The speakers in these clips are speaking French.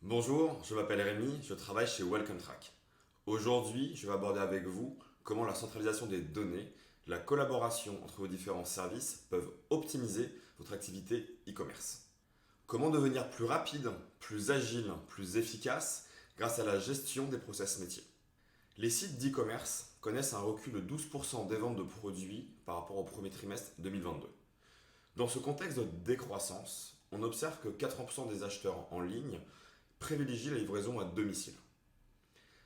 Bonjour, je m'appelle Rémi, je travaille chez Welcome Track. Aujourd'hui, je vais aborder avec vous comment la centralisation des données, la collaboration entre vos différents services peuvent optimiser votre activité e-commerce. Comment devenir plus rapide, plus agile, plus efficace grâce à la gestion des process métiers. Les sites d'e-commerce connaissent un recul de 12% des ventes de produits par rapport au premier trimestre 2022. Dans ce contexte de décroissance, on observe que 80% des acheteurs en ligne privilégie la livraison à domicile.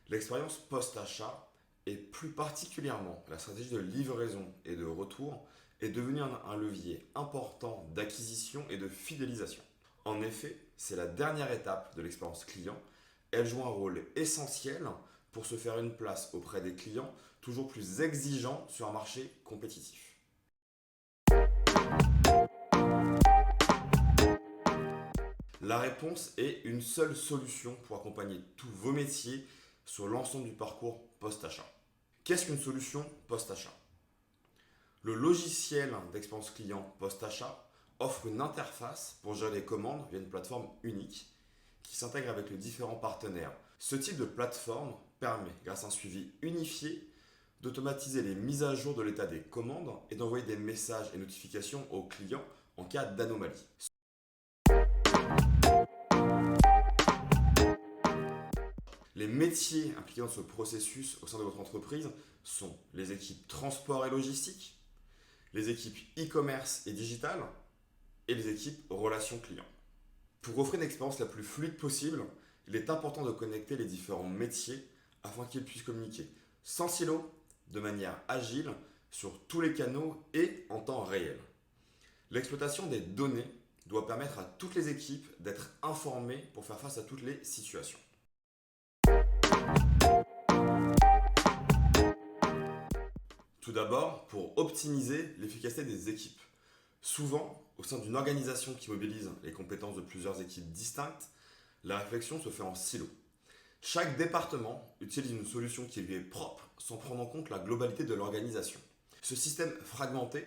L'expérience post-achat et plus particulièrement la stratégie de livraison et de retour est devenue un levier important d'acquisition et de fidélisation. En effet, c'est la dernière étape de l'expérience client. Elle joue un rôle essentiel pour se faire une place auprès des clients toujours plus exigeants sur un marché compétitif. La réponse est une seule solution pour accompagner tous vos métiers sur l'ensemble du parcours post-achat. Qu'est-ce qu'une solution post-achat? Le logiciel d'expérience client post-achat offre une interface pour gérer les commandes via une plateforme unique qui s'intègre avec les différents partenaires. Ce type de plateforme permet, grâce à un suivi unifié, d'automatiser les mises à jour de l'état des commandes et d'envoyer des messages et notifications aux clients en cas d'anomalie. Les métiers impliqués dans ce processus au sein de votre entreprise sont les équipes transport et logistique, les équipes e-commerce et digital et les équipes relations clients. Pour offrir une expérience la plus fluide possible, il est important de connecter les différents métiers afin qu'ils puissent communiquer sans silo, de manière agile, sur tous les canaux et en temps réel. L'exploitation des données doit permettre à toutes les équipes d'être informées pour faire face à toutes les situations. Tout d'abord, pour optimiser l'efficacité des équipes. Souvent, au sein d'une organisation qui mobilise les compétences de plusieurs équipes distinctes, la réflexion se fait en silo. Chaque département utilise une solution qui lui est propre sans prendre en compte la globalité de l'organisation. Ce système fragmenté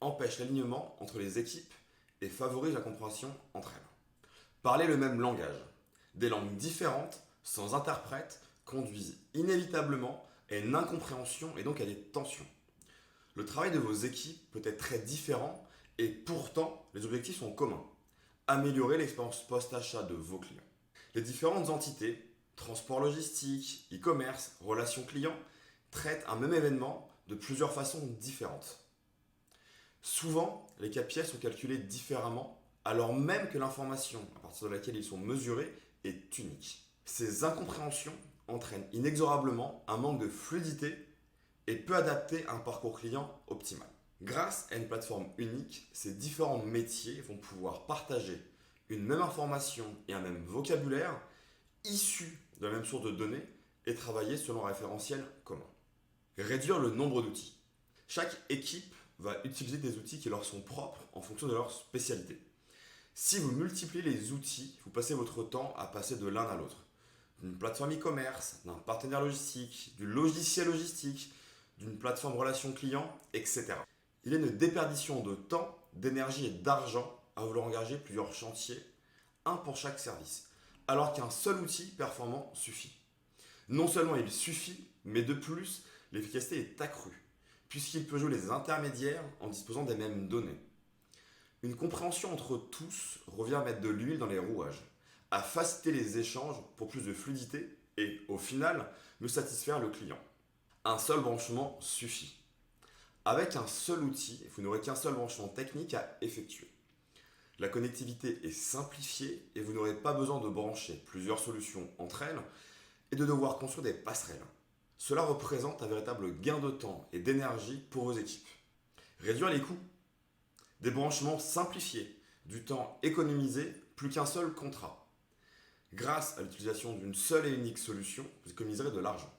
empêche l'alignement entre les équipes et favorise la compréhension entre elles. Parler le même langage, des langues différentes, sans interprète, conduisent inévitablement à une incompréhension et donc à des tensions. Le travail de vos équipes peut être très différent et pourtant les objectifs sont communs. Améliorer l'expérience post-achat de vos clients. Les différentes entités, transport logistique, e-commerce, relations clients, traitent un même événement de plusieurs façons différentes. Souvent, les KPI sont calculés différemment alors même que l'information à partir de laquelle ils sont mesurés est unique. Ces incompréhensions entraînent inexorablement un manque de fluidité et peu adapté à un parcours client optimal. Grâce à une plateforme unique, ces différents métiers vont pouvoir partager une même information et un même vocabulaire issus de la même source de données et travailler selon un référentiel commun. Réduire le nombre d'outils. Chaque équipe va utiliser des outils qui leur sont propres en fonction de leur spécialité. Si vous multipliez les outils, vous passez votre temps à passer de l'un à l'autre. D'une plateforme e-commerce, d'un partenaire logistique, du logiciel logistique, d'une plateforme relation client, etc. Il y a une déperdition de temps, d'énergie et d'argent à vouloir engager plusieurs chantiers, un pour chaque service, alors qu'un seul outil performant suffit. Non seulement il suffit, mais de plus, l'efficacité est accrue, puisqu'il peut jouer les intermédiaires en disposant des mêmes données. Une compréhension entre tous revient à mettre de l'huile dans les rouages, à faciliter les échanges pour plus de fluidité et, au final, mieux satisfaire le client. Un seul branchement suffit. Avec un seul outil, vous n'aurez qu'un seul branchement technique à effectuer. La connectivité est simplifiée et vous n'aurez pas besoin de brancher plusieurs solutions entre elles et de devoir construire des passerelles. Cela représente un véritable gain de temps et d'énergie pour vos équipes. Réduire les coûts. Des branchements simplifiés, du temps économisé, plus qu'un seul contrat. Grâce à l'utilisation d'une seule et unique solution, vous économiserez de l'argent.